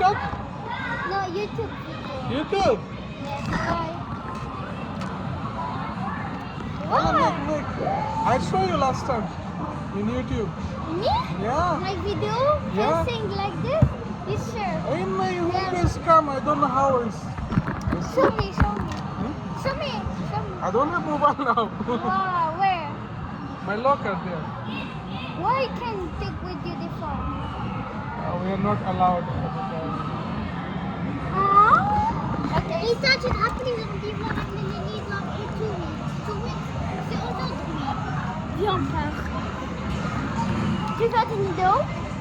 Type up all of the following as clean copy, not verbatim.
TikTok? No, YouTube. YouTube? Yes, why? Oh, What? look. I saw you last time in YouTube. Me? Yeah. My video? Yeah. Dancing like this? You sure? In my home-based cam, I don't know how it's. Show me, show me. Hmm? Show me, show me. I don't have mobile now. Wow, where? My locker there. Why you can take with you the phone? We are not allowed. Okay. Et ça, tu te rappelles, ils ont dit voir les nénis dans 2 weeks. 2 weeks, c'est aujourd'hui. Viens, on part. Tu fais une vidéo?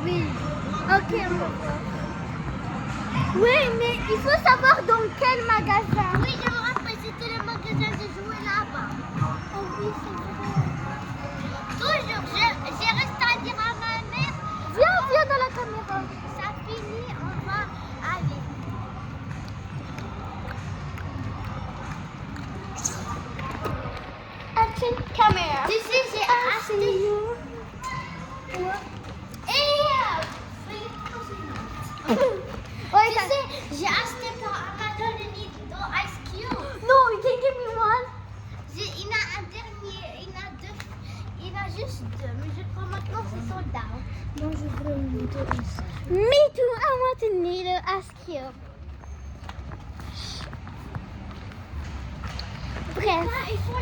Oui. Ok, on va faire. Oui, mais il faut savoir dans quel magasin. Oui, je me rappelle, c'était le magasin de jouets là-bas. Oh oui, c'est vrai. Toujours, j'ai resté à dire à ma mère. Viens dans la caméra. Ça finit, on va aller. Action camera. Tu sais, j'ai acheté. Tu sais, j'ai acheté par Amazon un Nido Ice Cube. No, you can give me one. Il y en a un dernier, il y en a deux, il y en a juste deux, mais je crois maintenant c'est sold out. Non, je veux un Nido Ice Cube. Me too, I want a Nido Ice Cube. Bref,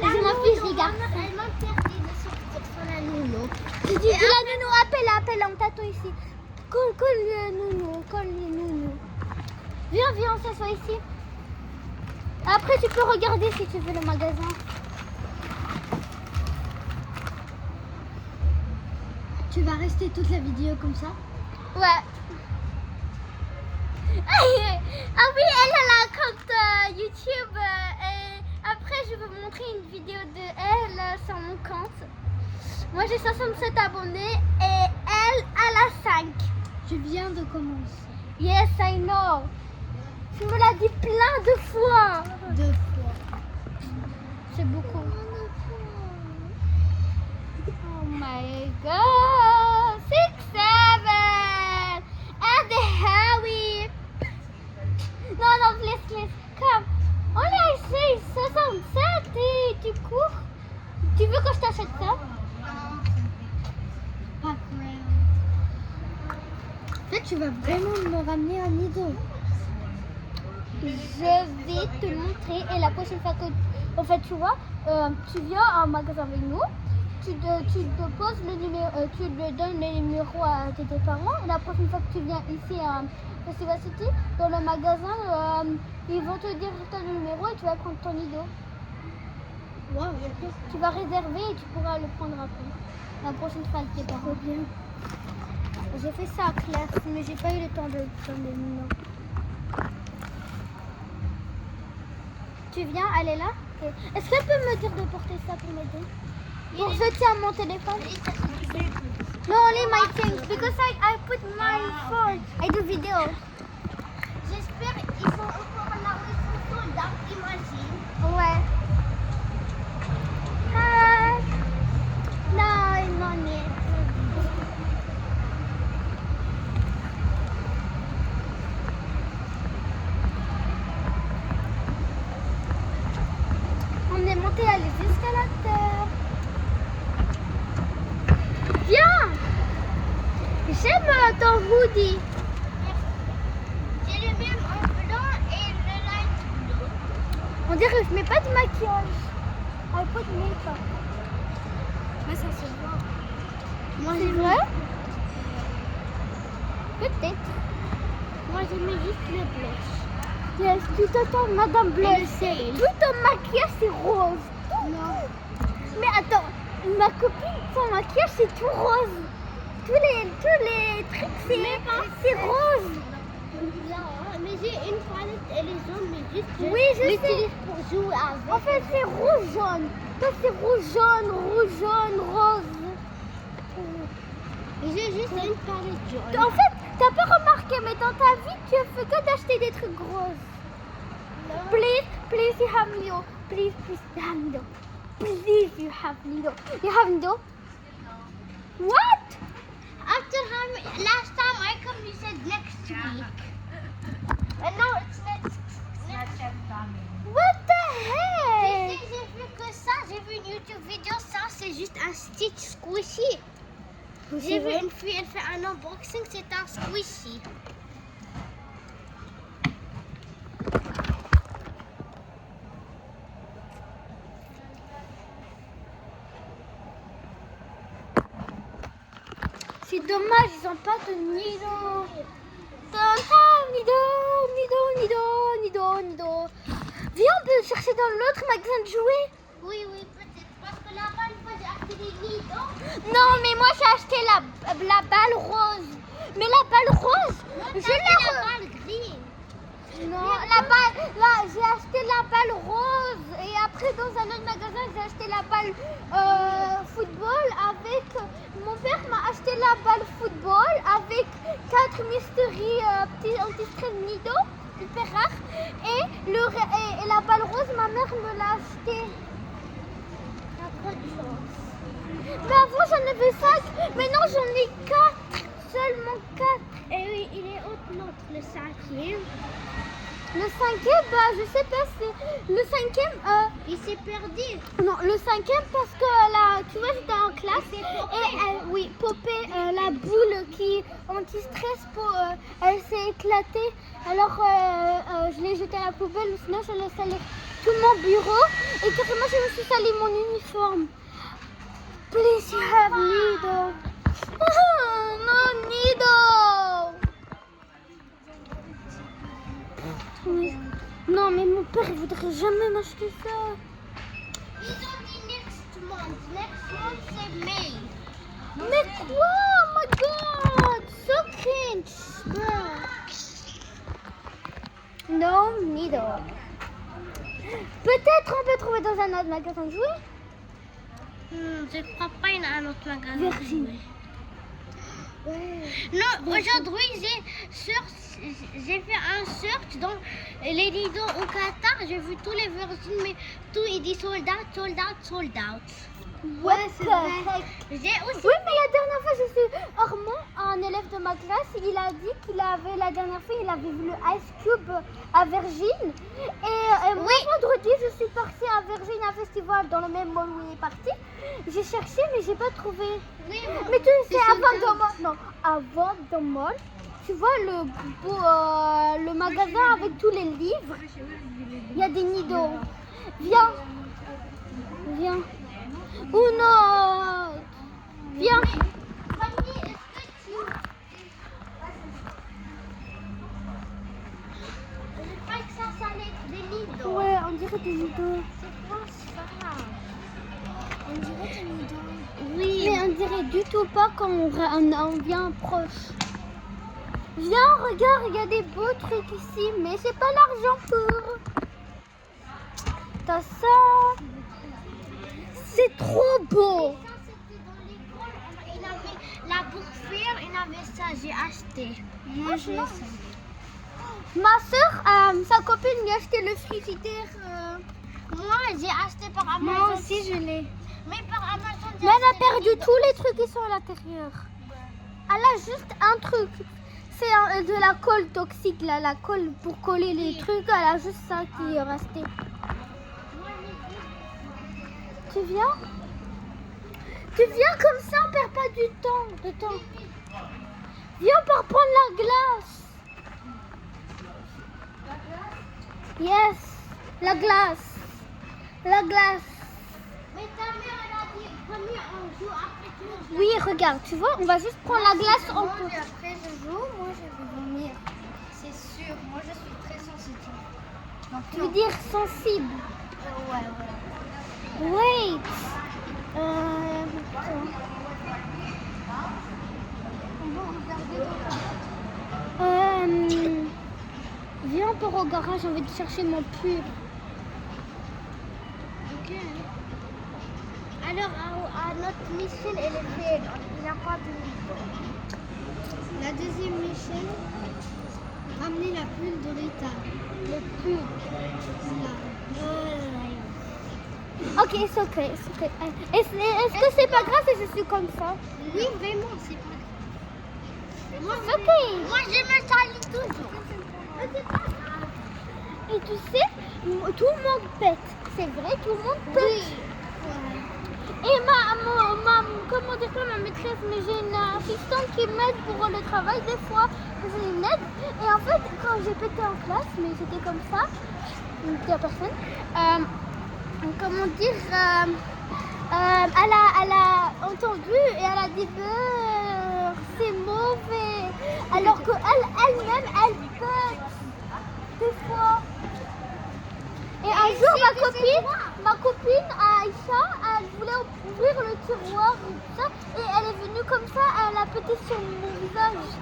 je m'en fiche les gars. Elle m'interdit de sortir sur la nounou. Tu dis la nounou, appelle, on t'attend ici. Colle le nounou. Viens, on s'assoit ici. Après, tu peux regarder si tu veux le magasin. Tu vas rester toute la vidéo comme ça? Ouais. Ah oui, elle a un compte YouTube. Et après, je vais vous montrer une vidéo de elle sur mon compte. Moi, j'ai 67 abonnés et elle a 5. Je viens de commencer. Yes, I know. Tu me l'as dit plein de fois. 2 fois. C'est beaucoup. Oh my God. 6, 7. And the Harry. Non, please. Come. Only I say 67 et tu cours. Tu veux que je t'achète ça? Pas vraiment. En fait, tu vas vraiment me ramener un Nido. Je vais te montrer et la prochaine fois que... En fait, tu vois, tu viens à un magasin avec nous, tu te poses le numéro, tu le donnes le numéro à tes parents et la prochaine fois que tu viens ici à Festival City, dans le magasin, ils vont te dire ton numéro et tu vas prendre ton Nido. Wow, tu vas réserver et tu pourras le prendre après. La prochaine fois avec tes parents. Bien. J'ai fait ça à Claire, mais j'ai pas eu le temps de le donner. Non. Tu viens, elle est là? Okay. Est-ce qu'elle peut me dire de porter ça pour m'aider? Pour jeter à mon téléphone? No, only my things, because I put my phone. I do video. J'espère qu'ils sont encore là où ils sont soldats, imagine. Ouais. Hi. Non. On est monté à les escalators. Viens! J'aime ton hoodie. J'ai le même en blanc et le light blue. On dirait que je mets pas de maquillage. I put makeup. Mais ça se voit. Moi c'est vrai? Peut-être. Moi j'aimais juste le blush. Yes, tout t'attends, Madame Blush. Tout ton maquillage c'est rose. Non. Mais attends, ma copine, son maquillage c'est tout rose. Tous les trucs c'est rose. Non, mais j'ai une palette, elle est jaune, mais juste oui, je sais. Pour jouer avec. En fait c'est rouge jaune. Toi c'est rouge jaune, rose. J'ai juste une palette jaune. En fait, t'as pas remarqué, mais dans ta vie, tu fais que d'acheter des trucs roses. Non. Please, you have Nido. Please, you have Nido. Please, you have Nido. You have Nido? No. What? After last time I come, you said next week. Maintenant, what the heck? J'ai vu que ça, j'ai vu une YouTube vidéo, ça c'est juste un Stitch squishy. J'ai vu une fille, elle fait un unboxing, c'est un squishy. C'est dommage, ils n'ont pas de nido. Nido. Viens, on peut chercher dans l'autre magasin de jouets. Oui, peut-être. Parce que là-bas, une fois, j'ai acheté des nidos. Non, mais moi, j'ai acheté la balle rose. Mais la balle rose, je l'ai... la balle grise. Non, la balle... Là, j'ai acheté la balle rose. Et après, dans un autre magasin, j'ai acheté la balle football avec... Mon père m'a acheté la balle football avec 4 mysteries anti-stress nido, hyper rare. Et la balle rose, ma mère me l'a acheté. Mais avant j'en avais 5, maintenant j'en ai 4, seulement 4. Et oui, il est autre l'autre, le 5e. Le 5e, bah je sais pas, c'est le 5e. Il s'est perdu. Non, le 5e parce que là, tu vois, j'étais en classe et Popé, la boule qui anti-stress, elle s'est éclatée. Alors je l'ai jetée à la poubelle, sinon je laisse aller tout mon bureau et carrément je me suis salé mon uniforme. Please, you have needle. No needle. Non, mais mon père, il voudrait jamais m'acheter ça. Ils ont dit next month. Next month, c'est May. Mais quoi? Oh my god. So cringe. No needle. Peut-être on peut trouver dans un autre magasin de jouets. Je crois pas qu'il y a un autre magasin. Virginie. Non, aujourd'hui j'ai fait un search dans les Lido au Qatar. J'ai vu tous les versions, mais tout il dit sold out. Ouais, c'est vrai. J'ai aussi. Oui, mais la dernière fois, je suis Armand, un élève de ma classe, il a dit qu'il avait la dernière fois, il avait vu le Ice Cube à Virgin. Et moi, vendredi, je suis partie à Virgin, un festival dans le même mall où il est parti. J'ai cherché, mais j'ai pas trouvé. Oui, mais tu sais, avant dans le mall, tu vois le magasin avec tous les livres. Il y a des nidos. Viens. Oh non. Viens. Ouais, on dirait des nidos. On dirait des nidos. Oui. Mais on dirait du tout pas quand on vient proche. Viens, regarde, il y a des beaux trucs ici, mais j'ai pas l'argent pour. T'as ça. C'est trop beau. Il avait la bouffure, il avait ça, j'ai acheté. Moi, j'ai ça. Ma soeur, sa copine lui a acheté le frigidaire. Moi, j'ai acheté par Amazon. Moi aussi, je l'ai. Mais par Amazon, mais elle a perdu tous les trucs qui sont à l'intérieur. Elle a juste un truc. C'est de la colle toxique, là, la colle pour coller les trucs. Elle a juste ça qui est resté. Tu viens comme ça, on perd pas du temps. Viens, on peut reprendre la glace. Yes, la glace. Mais ta mère, elle a dit, premier on joue, après tu joues. Oui, regarde, tu vois, on va juste prendre la glace. Après je joue, moi je vais vomir. C'est sûr, moi je suis très sensible. Donc, tu veux dire sensible? Ouais. Wait. Viens, on part au garage, j'ai envie de chercher mon pull. Ok. Alors, à notre mission, elle est faite. Il n'y a pas de... La deuxième mission, ramener la pull de l'État. Le pull. Là. Ok, c'est ok. Est-ce que c'est pas grave si je suis comme ça? Oui, vraiment, c'est pas grave. Moi, je me salis toujours. Et tu sais, tout le monde pète. C'est vrai, tout le monde pète. Et comment dire ça, ma maîtresse, mais j'ai une assistante qui m'aide pour le travail des fois. J'ai une aide. Et en fait, quand j'ai pété en classe, mais c'était comme ça, il n'y a personne. Comment dire, elle a entendu et elle a dit c'est mauvais. Alors qu'elle-même, elle pète des fois. Et un jour, ma copine Aïcha, elle voulait ouvrir le tiroir et tout ça, et elle est venue comme ça, elle a pété sur mon visage.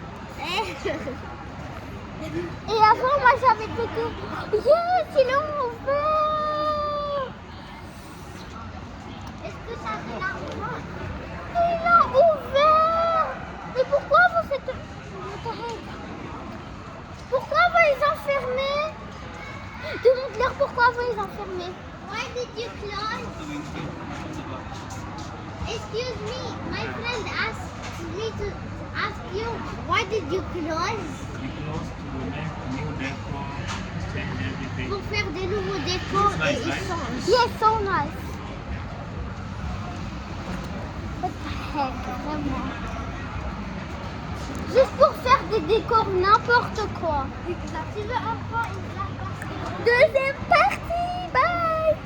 Et avant, moi, j'avais pété. Yes, il est ouvert. Est-ce que ça fait l'argent? Il a ouvert. Et pourquoi vous faites... Pourquoi vous les enfermer? Demande-leur pourquoi vous les enfermez. Why did you close? Excuse me, my friend asked me to ask you, why did you close? We close to make new decor, change everything. Pour faire des nouveaux décors It's nice, et ils right? changent. Yes, so nice. What the heck, vraiment. Juste pour faire des décors n'importe quoi. Tu veux encore une deuxième partie?